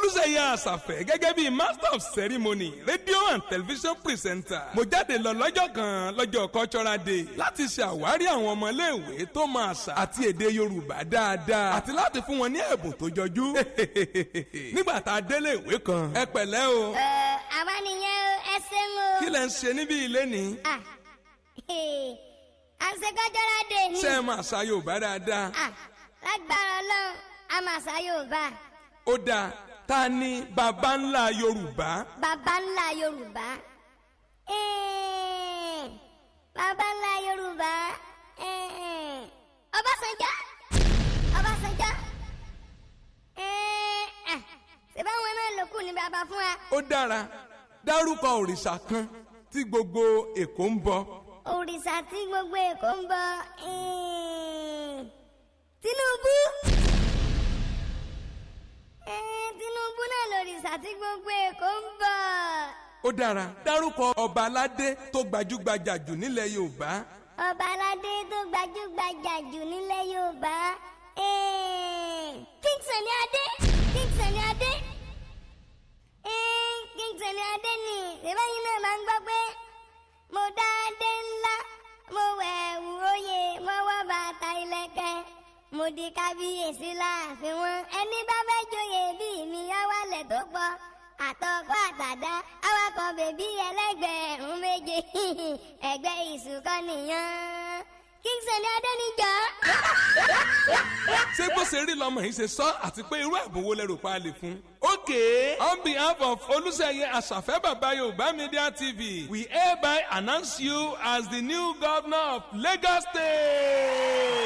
Olúṣèyí Àṣàfẹ́ gẹ́gẹ́ bíi master of ceremony radio and television presenter. Mo jáde lọ lọ́jọ́ kan lọ́jọ́ cultural day láti ṣe àwárí àwọn ọmọléèwé tó mọ àṣà àti èdè Yorùbá dáadáa àti láti fún wọn ní ẹ̀bùn tó jọjú. Nígbà tá a délé ìwé kan ẹ pẹ̀lẹ́ o. Àwa nìyẹn o, ẹ ṣeun o. Kí lẹ ń ṣe níbí ilé ni? À ń ṣe cultural day ni. Ṣé ẹ máa ṣa Yorùbá dáadáa? Lágbára Ọlọ́run a máa ṣa Yorùbá. Ó dáa, ta ni baba ńlá Yorùbá? Baba ńlá Yorùbá. Baba ńlá Yorùbá. Ọbásanjọ́. Ọbásanjọ́. Ṣé báwọn náà ló kù ní bàbá fún wa? Ó dára, dárúkọ òrìṣà kan tí gbogbo Èkó ń bọ. Òrìṣà tí gbogbo Èkó ń bọ. Tinubu. Tinubu náà lòrìṣà tí gbogbo Èkó ń bọ. Ó dára, dárúkọ ọba aládé tó gbajúgbajà jù nílẹ̀ Yorùbá. Ọba aládé tó gbajúgbajà jù nílẹ̀ Yorùbá. King Sunny Adé. King Sunny Adé. King Sunny Adé ni ìbáyìí náà máa ń gbọ́ pé mo dá adé ńlá, mo wẹ̀wù oyè, mo wọ bàtà ìlẹ̀kẹ̀, mo di kábíyèsí láàfin wọn. Ẹni bá fẹ́ joyè bí mi á wálẹ̀ tó pọ̀, àtọkọ́ àtàdá awakọ̀ bèbí ẹlẹ́gbẹ̀rún méje ẹgbẹ́ ìsúkọ́ nìyẹn. King Sunny Adé níjọ́. Ṣé bó ṣe rí lọmọ yìí ṣe sọ àti pé irú ẹ̀bùn wo lẹ rò pa lè fún? Okay, on behalf of Olúṣèyí Àṣàfẹ́ Bàbá Yorùbá Media TV, we hereby announce you as the new governor of Lagos State.